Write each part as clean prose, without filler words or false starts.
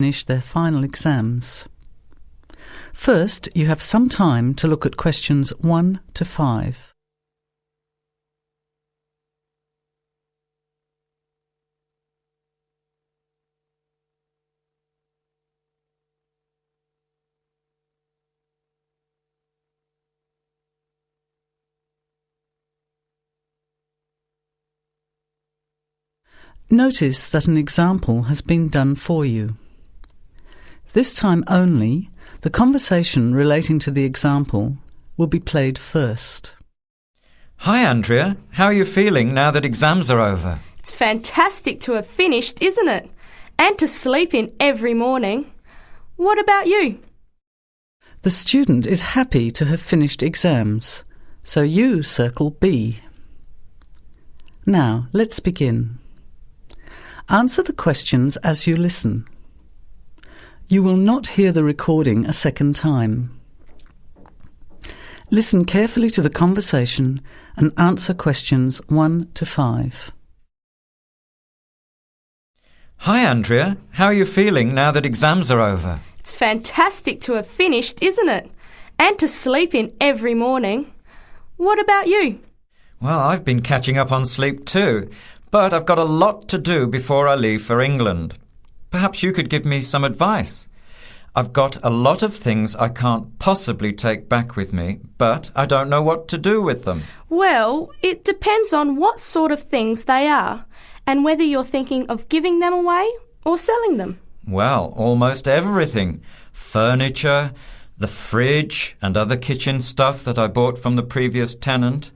finish their final exams. First, you have some time to look at questions 1 to 5. Notice that an example has been done for you. This time only, the conversation relating to the example will be played first. Hi Andrea, how are you feeling now that exams are over? It's fantastic to have finished, isn't it? And to sleep in every morning. What about you? The student is happy to have finished exams, so you circle B. Now, let's begin. Answer the questions as you listen. You will not hear the recording a second time. Listen carefully to the conversation and answer questions 1 to 5. Hi Andrea, how are you feeling now that exams are over? It's fantastic to have finished, isn't it? And to sleep in every morning. What about you? Well, I've been catching up on sleep too, but I've got a lot to do before I leave for England. Perhaps you could give me some advice. I've got a lot of things I can't possibly take back with me, but I don't know what to do with them. Well, it depends on what sort of things they are and whether you're thinking of giving them away or selling them. Well, almost everything. Furniture, the fridge and other kitchen stuff that I bought from the previous tenant.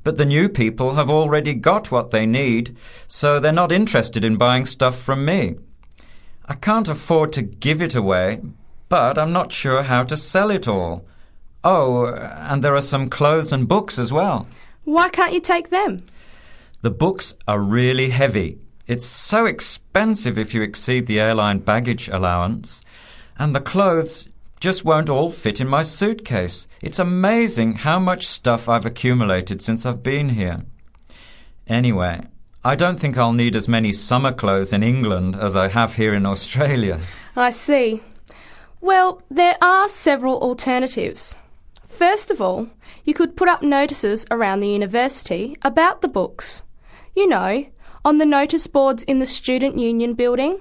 But the new people have already got what they need, so they're not interested in buying stuff from me. I can't afford to give it away, but I'm not sure how to sell it all. Oh, and there are some clothes and books as well. Why can't you take them? The books are really heavy. It's so expensive if you exceed the airline baggage allowance. And the clothes just won't all fit in my suitcase. It's amazing how much stuff I've accumulated since I've been here. Anyway, I don't think I'll need as many summer clothes in England as I have here in Australia. I see. Well, there are several alternatives. First of all, you could put up notices around the university about the books. You know, on the notice boards in the Student Union building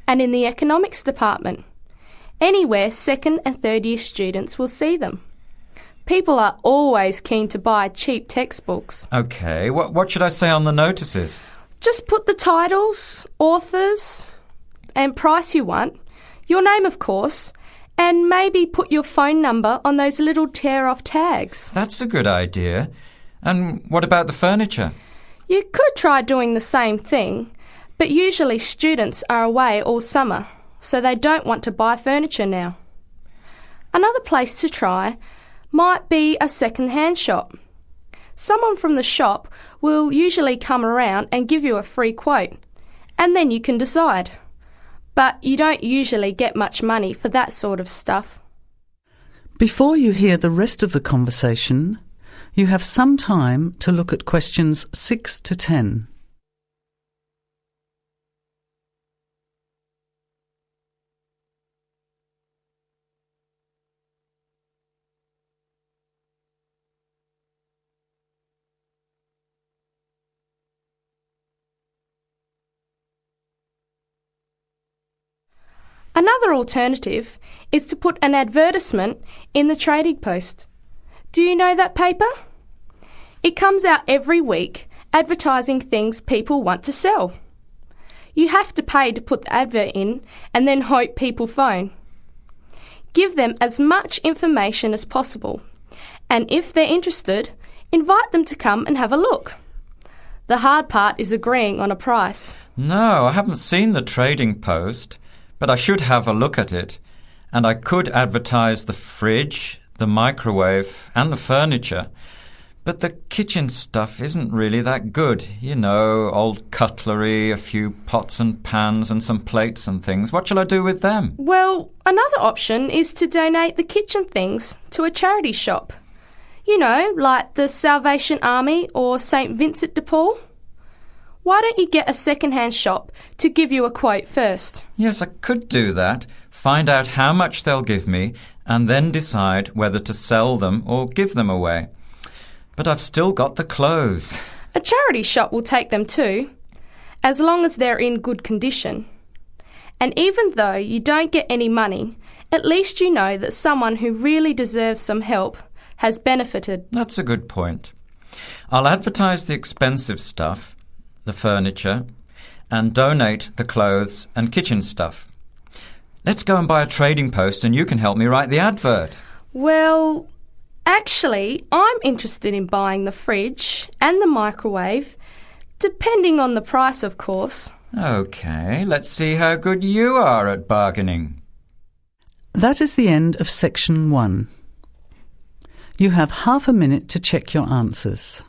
and in the economics department. Anywhere second and third year students will see them. People are always keen to buy cheap textbooks. OK, what should I say on the notices? Just put the titles, authors and price you want, your name of course, and maybe put your phone number on those little tear-off tags. That's a good idea. And what about the furniture? You could try doing the same thing, but usually students are away all summer, so they don't want to buy furniture now. Another place to try might be a second-hand shop. Someone from the shop will usually come around and give you a free quote, and then you can decide. But you don't usually get much money for that sort of stuff. Before you hear the rest of the conversation, you have some time to look at questions 6 to 10. Another alternative is to put an advertisement in the Trading Post. Do you know that paper? It comes out every week advertising things people want to sell. You have to pay to put the advert in and then hope people phone. Give them as much information as possible, and if they're interested, invite them to come and have a look. The hard part is agreeing on a price. No, I haven't seen the Trading Post. But I should have a look at it, and I could advertise the fridge, the microwave and the furniture. But the kitchen stuff isn't really that good. You know, old cutlery, a few pots and pans and some plates and things. What shall I do with them? Well, another option is to donate the kitchen things to a charity shop. You know, like the Salvation Army or St. Vincent de Paul. Why don't you get a second-hand shop to give you a quote first? Yes, I could do that. Find out how much they'll give me and then decide whether to sell them or give them away. But I've still got the clothes. A charity shop will take them too, as long as they're in good condition. And even though you don't get any money, at least you know that someone who really deserves some help has benefited. That's a good point. I'll advertise the expensive stuff, the furniture, and donate the clothes and kitchen stuff. Let's go and buy a trading post and you can help me write the advert. Well, actually, I'm interested in buying the fridge and the microwave, depending on the price, of course. OK, let's see how good you are at bargaining. That is the end of section 1. You have half a minute to check your answers.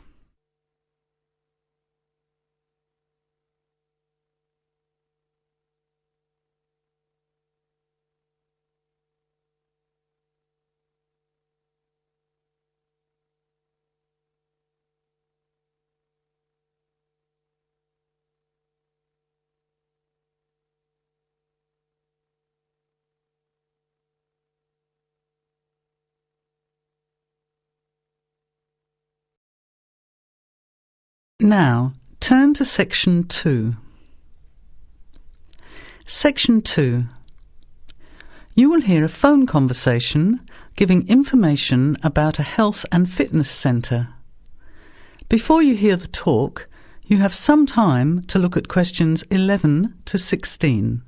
Now, turn to section 2. Section 2. You will hear a phone conversation giving information about a health and fitness centre. Before you hear the talk, you have some time to look at questions 11 to 16.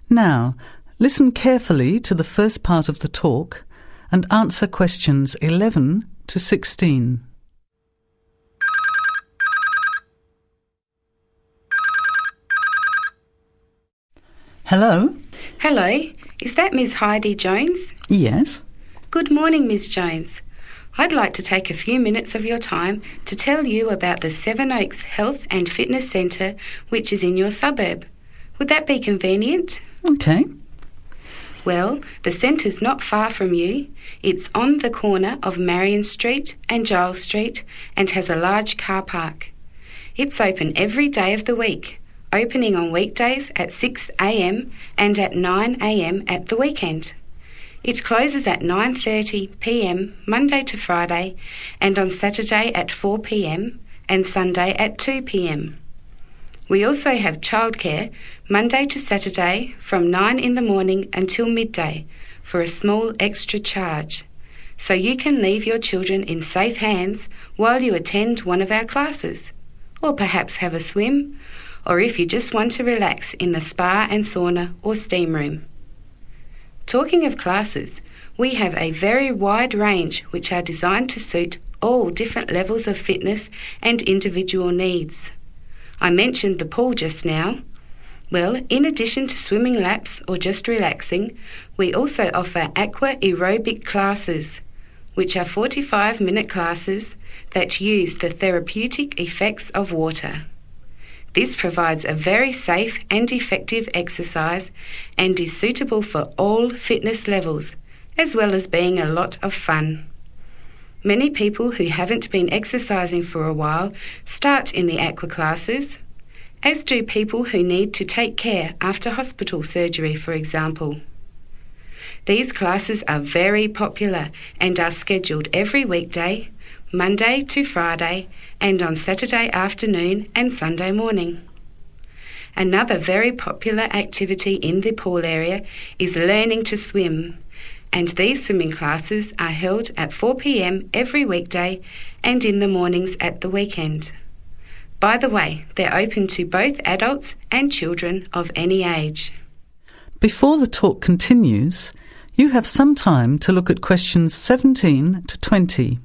Now, listen carefully to the first part of the talk and answer questions 11 to 16. Hello? Hello, is that Miss Heidi Jones? Yes? Good morning, Miss Jones. I'd like to take a few minutes of your time to tell you about the Sevenoaks Health and Fitness Centre, which is in your suburb. Would that be convenient? OK. Well, the centre's not far from you. It's on the corner of Marion Street and Giles Street and has a large car park. It's open every day of the week, opening on weekdays at 6 a.m. and at 9 a.m. at the weekend. It closes at 9:30 p.m. Monday to Friday and on Saturday at 4 p.m. and Sunday at 2 p.m. We also have childcare Monday to Saturday from 9 in the morning until midday for a small extra charge, so you can leave your children in safe hands while you attend one of our classes, or perhaps have a swim, or if you just want to relax in the spa and sauna or steam room. Talking of classes, we have a very wide range which are designed to suit all different levels of fitness and individual needs. I mentioned the pool just now. Well, in addition to swimming laps or just relaxing, we also offer Aqua Aerobic classes, which are 45-minute classes that use the therapeutic effects of water. This provides a very safe and effective exercise and is suitable for all fitness levels, as well as being a lot of fun. Many people who haven't been exercising for a while start in the Aqua classes, as do people who need to take care after hospital surgery, for example. These classes are very popular and are scheduled every weekday, Monday to Friday, and on Saturday afternoon and Sunday morning. Another very popular activity in the pool area is learning to swim, and these swimming classes are held at 4 p.m. every weekday and in the mornings at the weekend. By the way, they're open to both adults and children of any age. Before the talk continues, you have some time to look at questions 17 to 20.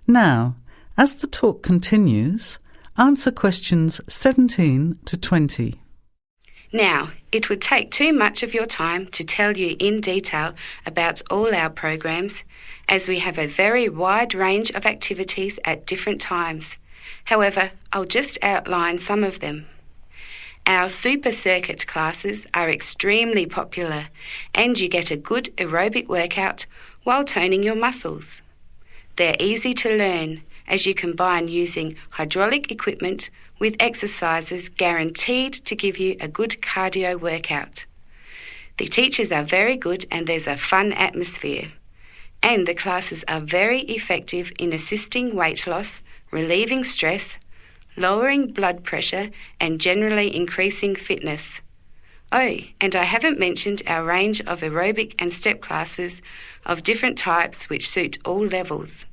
Now, as the talk continues, answer questions 17 to 20. Now, it would take too much of your time to tell you in detail about all our programs, as we have a very wide range of activities at different times. However, I'll just outline some of them. Our super circuit classes are extremely popular, and you get a good aerobic workout while toning your muscles. They're easy to learn, as you combine using hydraulic equipment with exercises guaranteed to give you a good cardio workout. The teachers are very good and there's a fun atmosphere. And the classes are very effective in assisting weight loss, relieving stress, lowering blood pressure and generally increasing fitness. Oh, and I haven't mentioned our range of aerobic and step classes of different types which suit all levels.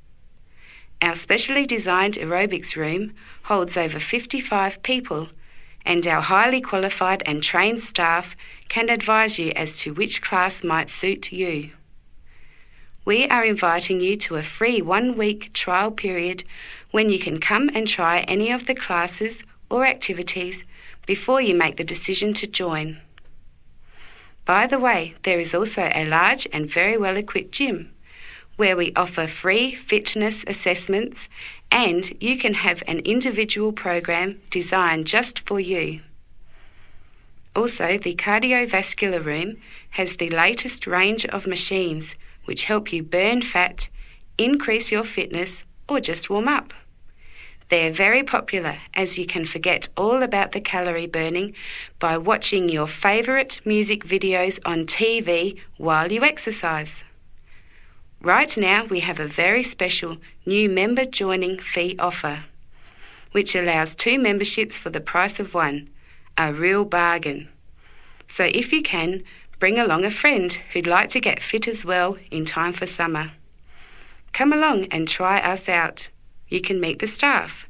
Our specially designed aerobics room holds over 55 people, and our highly qualified and trained staff can advise you as to which class might suit you. We are inviting you to a free 1-week trial period when you can come and try any of the classes or activities before you make the decision to join. By the way, there is also a large and very well-equipped gym where we offer free fitness assessments, and you can have an individual program designed just for you. Also, the cardiovascular room has the latest range of machines which help you burn fat, increase your fitness, or just warm up. They're very popular, as you can forget all about the calorie burning by watching your favourite music videos on TV while you exercise. Right now, we have a very special new member joining fee offer, which allows 2 memberships for the price of 1, a real bargain. So if you can, bring along a friend who'd like to get fit as well in time for summer. Come along and try us out. You can meet the staff.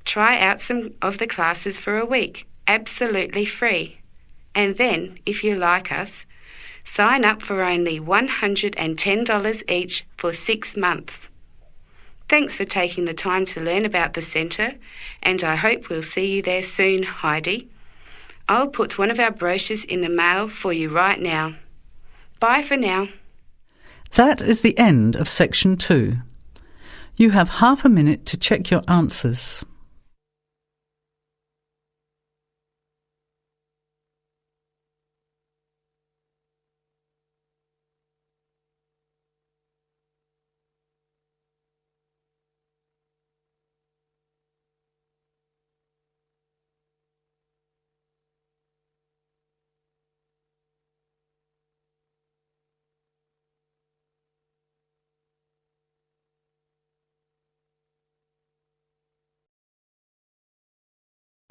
Try out some of the classes for a week, absolutely free. And then, if you like us, sign up for only $110 each for 6 months. Thanks for taking the time to learn about the centre, and I hope we'll see you there soon, Heidi. I'll put one of our brochures in the mail for you right now. Bye for now. That is the end of section 2. You have half a minute to check your answers.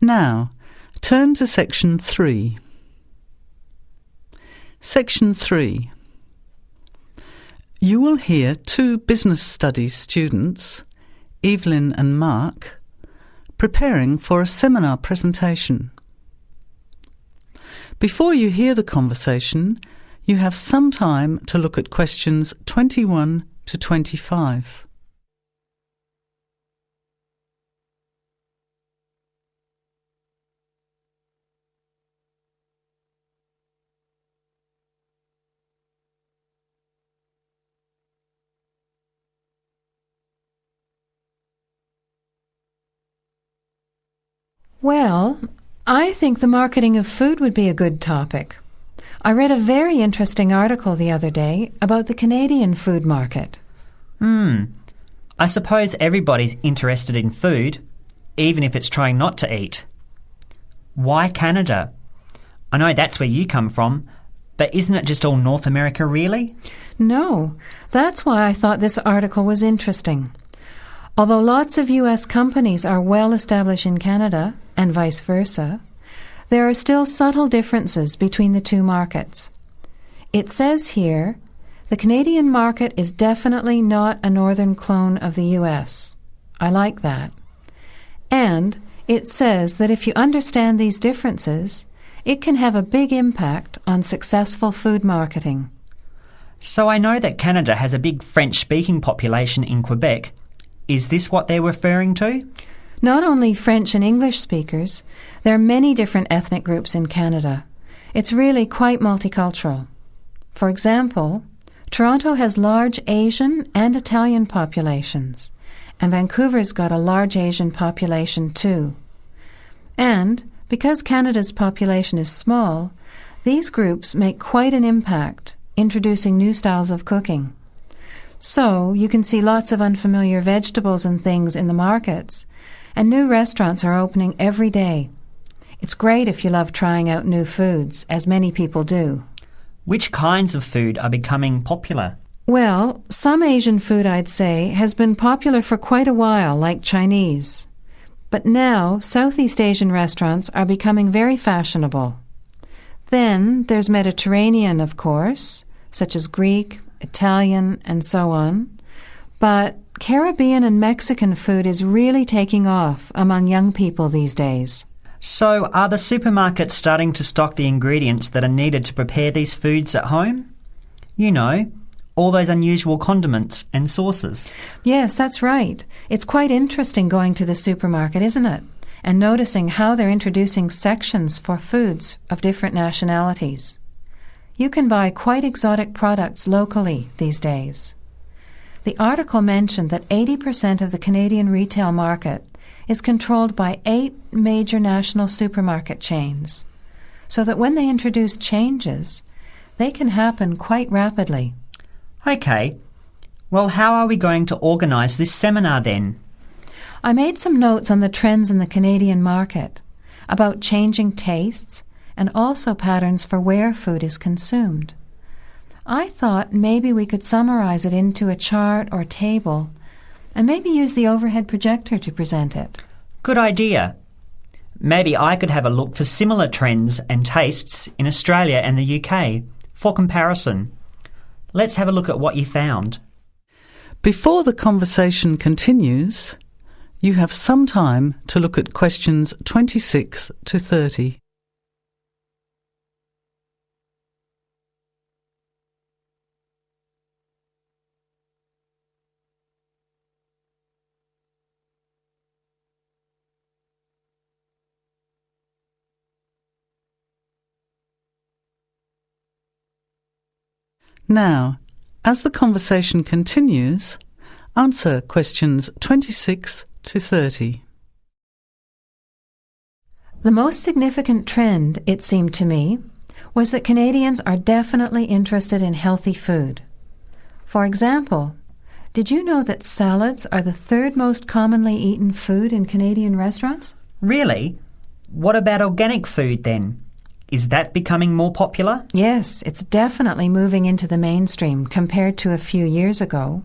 Now, turn to section 3. Section 3. You will hear 2 business studies students, Evelyn and Mark, preparing for a seminar presentation. Before you hear the conversation, you have some time to look at questions 21 to 25. Well, I think the marketing of food would be a good topic. I read a very interesting article the other day about the Canadian food market. I suppose everybody's interested in food, even if it's trying not to eat. Why Canada? I know that's where you come from, but isn't it just all North America, really? No, that's why I thought this article was interesting. Although lots of U.S. companies are well established in Canada, and vice versa, there are still subtle differences between the 2 markets. It says here, the Canadian market is definitely not a northern clone of the U.S. I like that. And it says that if you understand these differences, it can have a big impact on successful food marketing. So I know that Canada has a big French-speaking population in Quebec, Is this what they're referring to? Not only French and English speakers, there are many different ethnic groups in Canada. It's really quite multicultural. For example, Toronto has large Asian and Italian populations, and Vancouver's got a large Asian population too. And because Canada's population is small, these groups make quite an impact, introducing new styles of cooking. So you can see lots of unfamiliar vegetables and things in the markets, and new restaurants are opening every day. It's great if you love trying out new foods, as many people do. Which kinds of food are becoming popular? Well, some Asian food, I'd say, has been popular for quite a while, like Chinese. But now, Southeast Asian restaurants are becoming very fashionable. Then there's Mediterranean, of course, such as Greek, Italian, and so on. But Caribbean and Mexican food is really taking off among young people these days. So are the supermarkets starting to stock the ingredients that are needed to prepare these foods at home? You know, all those unusual condiments and sauces. Yes, that's right. It's quite interesting going to the supermarket, isn't it? And noticing how they're introducing sections for foods of different nationalities. You can buy quite exotic products locally these days. The article mentioned that 80% of the Canadian retail market is controlled by 8 major national supermarket chains, so that when they introduce changes, they can happen quite rapidly. OK. Well, how are we going to organise this seminar then? I made some notes on the trends in the Canadian market, about changing tastes, and also patterns for where food is consumed. I thought maybe we could summarize it into a chart or table, and maybe use the overhead projector to present it. Good idea. Maybe I could have a look for similar trends and tastes in Australia and the UK for comparison. Let's have a look at what you found. Before the conversation continues, you have some time to look at questions 26 to 30. Now, as the conversation continues, answer questions 26 to 30. The most significant trend, it seemed to me, was that Canadians are definitely interested in healthy food. For example, did you know that salads are the 3rd most commonly eaten food in Canadian restaurants? Really? What about organic food then? Is that becoming more popular? Yes, it's definitely moving into the mainstream compared to a few years ago.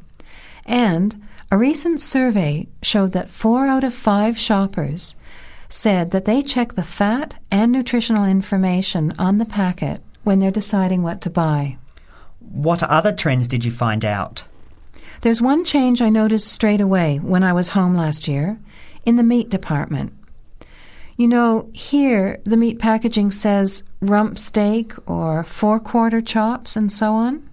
And a recent survey showed that 4 out of 5 shoppers said that they check the fat and nutritional information on the packet when they're deciding what to buy. What other trends did you find out? There's one change I noticed straight away when I was home last year in the meat department. You know, here the meat packaging says rump steak or 4-quarter chops and so on.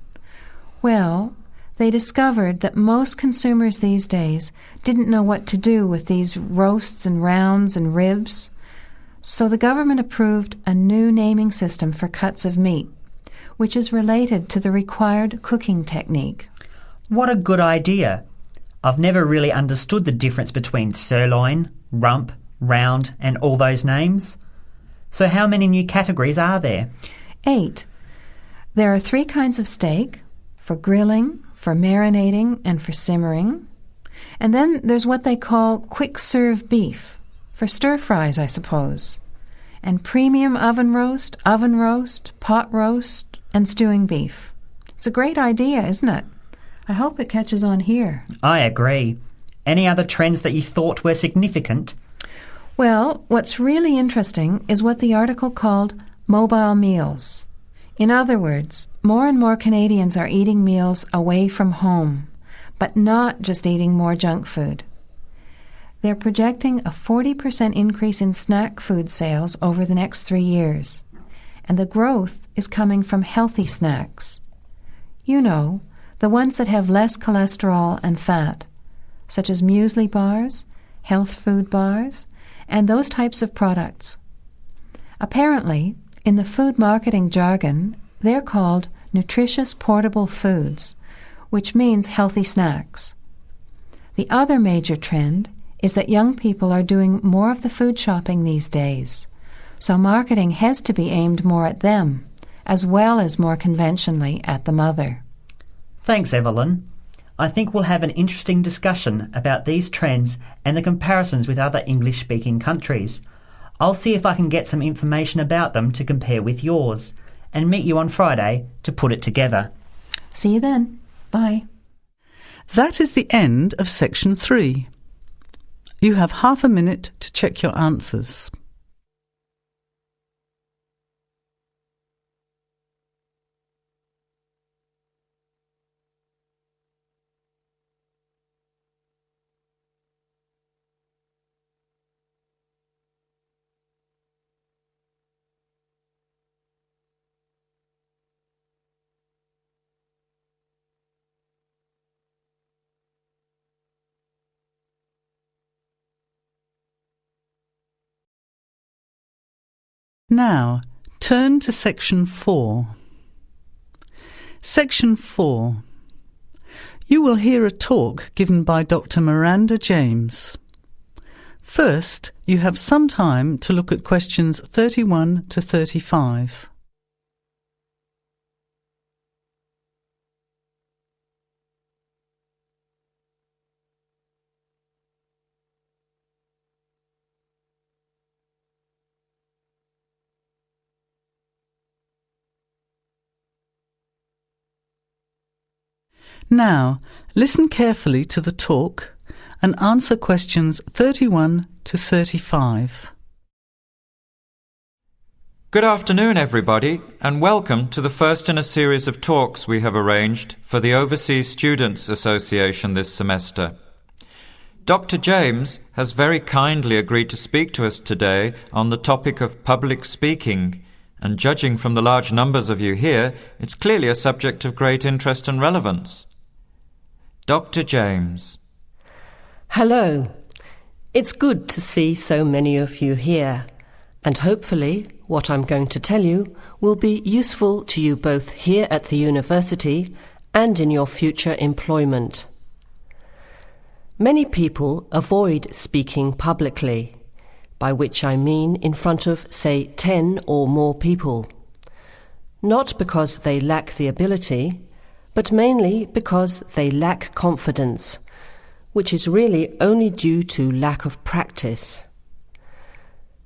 Well, they discovered that most consumers these days didn't know what to do with these roasts and rounds and ribs. So the government approved a new naming system for cuts of meat, which is related to the required cooking technique. What a good idea. I've never really understood the difference between sirloin, rump, round and all those names. So how many new categories are there? 8. There are 3 kinds of steak, for grilling, for marinating, and for simmering. And then there's what they call quick-serve beef, for stir-fries, I suppose. And premium oven roast, pot roast, and stewing beef. It's a great idea, isn't it? I hope it catches on here. I agree. Any other trends that you thought were significant? Well, what's really interesting is what the article called mobile meals. In other words, more and more Canadians are eating meals away from home, but not just eating more junk food. They're projecting a 40% increase in snack food sales over the next 3 years, and the growth is coming from healthy snacks. You know, the ones that have less cholesterol and fat, such as muesli bars, health food bars, and those types of products. Apparently, in the food marketing jargon, they're called nutritious portable foods, which means healthy snacks. The other major trend is that young people are doing more of the food shopping these days, so marketing has to be aimed more at them, as well as more conventionally at the mother. Thanks, Evelyn. I think we'll have an interesting discussion about these trends and the comparisons with other English-speaking countries. I'll see if I can get some information about them to compare with yours, and meet you on Friday to put it together. See you then. Bye. That is the end of section 3. You have half a minute to check your answers. Now, turn to section 4. Section 4. You will hear a talk given by Dr. Miranda James. First, you have some time to look at questions 31 to 35. Now, listen carefully to the talk and answer questions 31 to 35. Good afternoon, everybody, and welcome to the first in a series of talks we have arranged for the Overseas Students Association this semester. Dr. James has very kindly agreed to speak to us today on the topic of public speaking, and judging from the large numbers of you here, it's clearly a subject of great interest and relevance. Dr. James. Hello. It's good to see so many of you here, and hopefully what I'm going to tell you will be useful to you both here at the university and in your future employment. Many people avoid speaking publicly, by which I mean in front of, say, 10 or more people. Not because they lack the ability, but mainly because they lack confidence, which is really only due to lack of practice.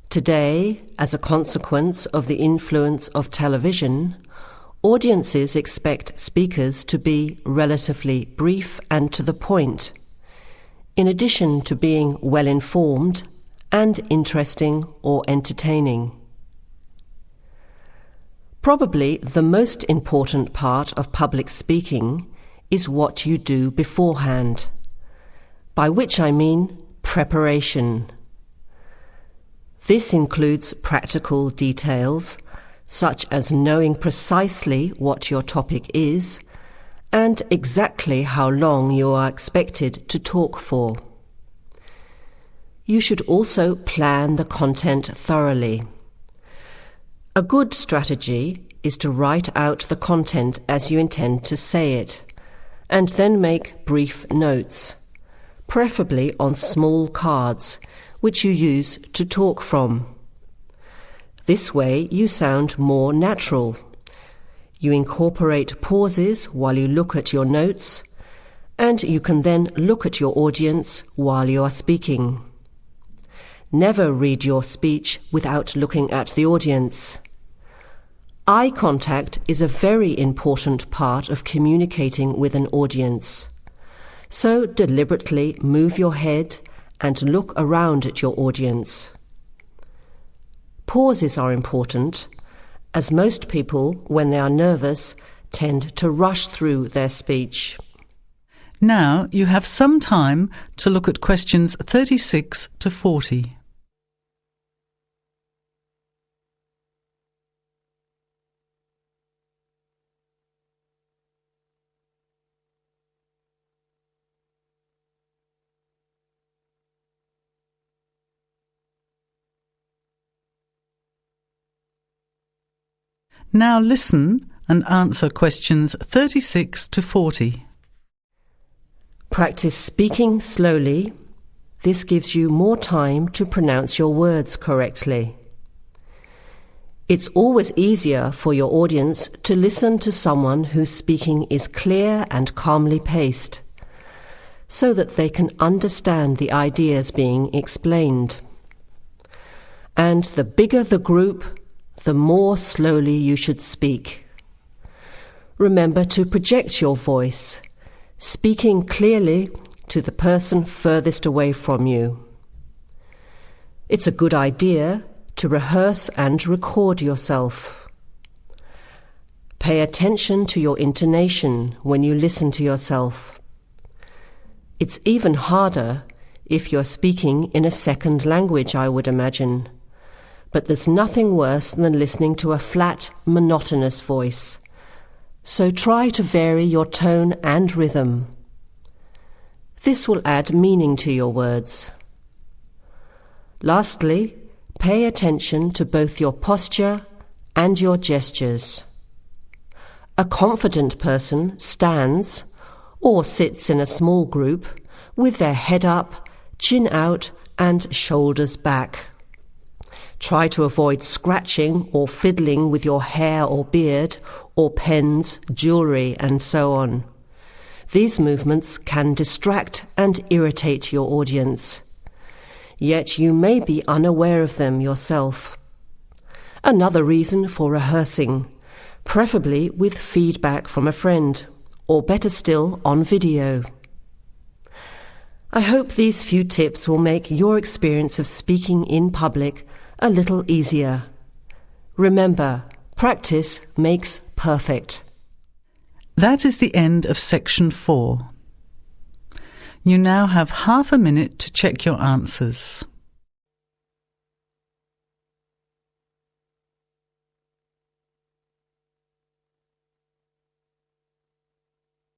Today, as a consequence of the influence of television, audiences expect speakers to be relatively brief and to the point, in addition to being well-informed and interesting or entertaining. Probably the most important part of public speaking is what you do beforehand, by which I mean preparation. This includes practical details, such as knowing precisely what your topic is and exactly how long you are expected to talk for. You should also plan the content thoroughly. A good strategy is to write out the content as you intend to say it, and then make brief notes, preferably on small cards, which you use to talk from. This way you sound more natural. You incorporate pauses while you look at your notes, and you can then look at your audience while you are speaking. Never read your speech without looking at the audience. Eye contact is a very important part of communicating with an audience. So deliberately move your head and look around at your audience. Pauses are important, as most people, when they are nervous, tend to rush through their speech. Now you have some time to look at questions 36 to 40. Now listen and answer questions 36 to 40. Practice speaking slowly. This gives you more time to pronounce your words correctly. It's always easier for your audience to listen to someone whose speaking is clear and calmly paced, so that they can understand the ideas being explained. And the bigger the group, the more slowly you should speak. Remember to project your voice, speaking clearly to the person furthest away from you. It's a good idea to rehearse and record yourself. Pay attention to your intonation when you listen to yourself. It's even harder if you're speaking in a second language, I would imagine. But there's nothing worse than listening to a flat, monotonous voice. So try to vary your tone and rhythm. This will add meaning to your words. Lastly, pay attention to both your posture and your gestures. A confident person stands or sits in a small group with their head up, chin out, and shoulders back. Try to avoid scratching or fiddling with your hair or beard, or pens, jewellery, and so on. These movements can distract and irritate your audience. Yet you may be unaware of them yourself. Another reason for rehearsing, preferably with feedback from a friend, or better still, on video. I hope these few tips will make your experience of speaking in public a little easier. Remember, practice makes perfect. That is the end of section 4. You now have half a minute to check your answers.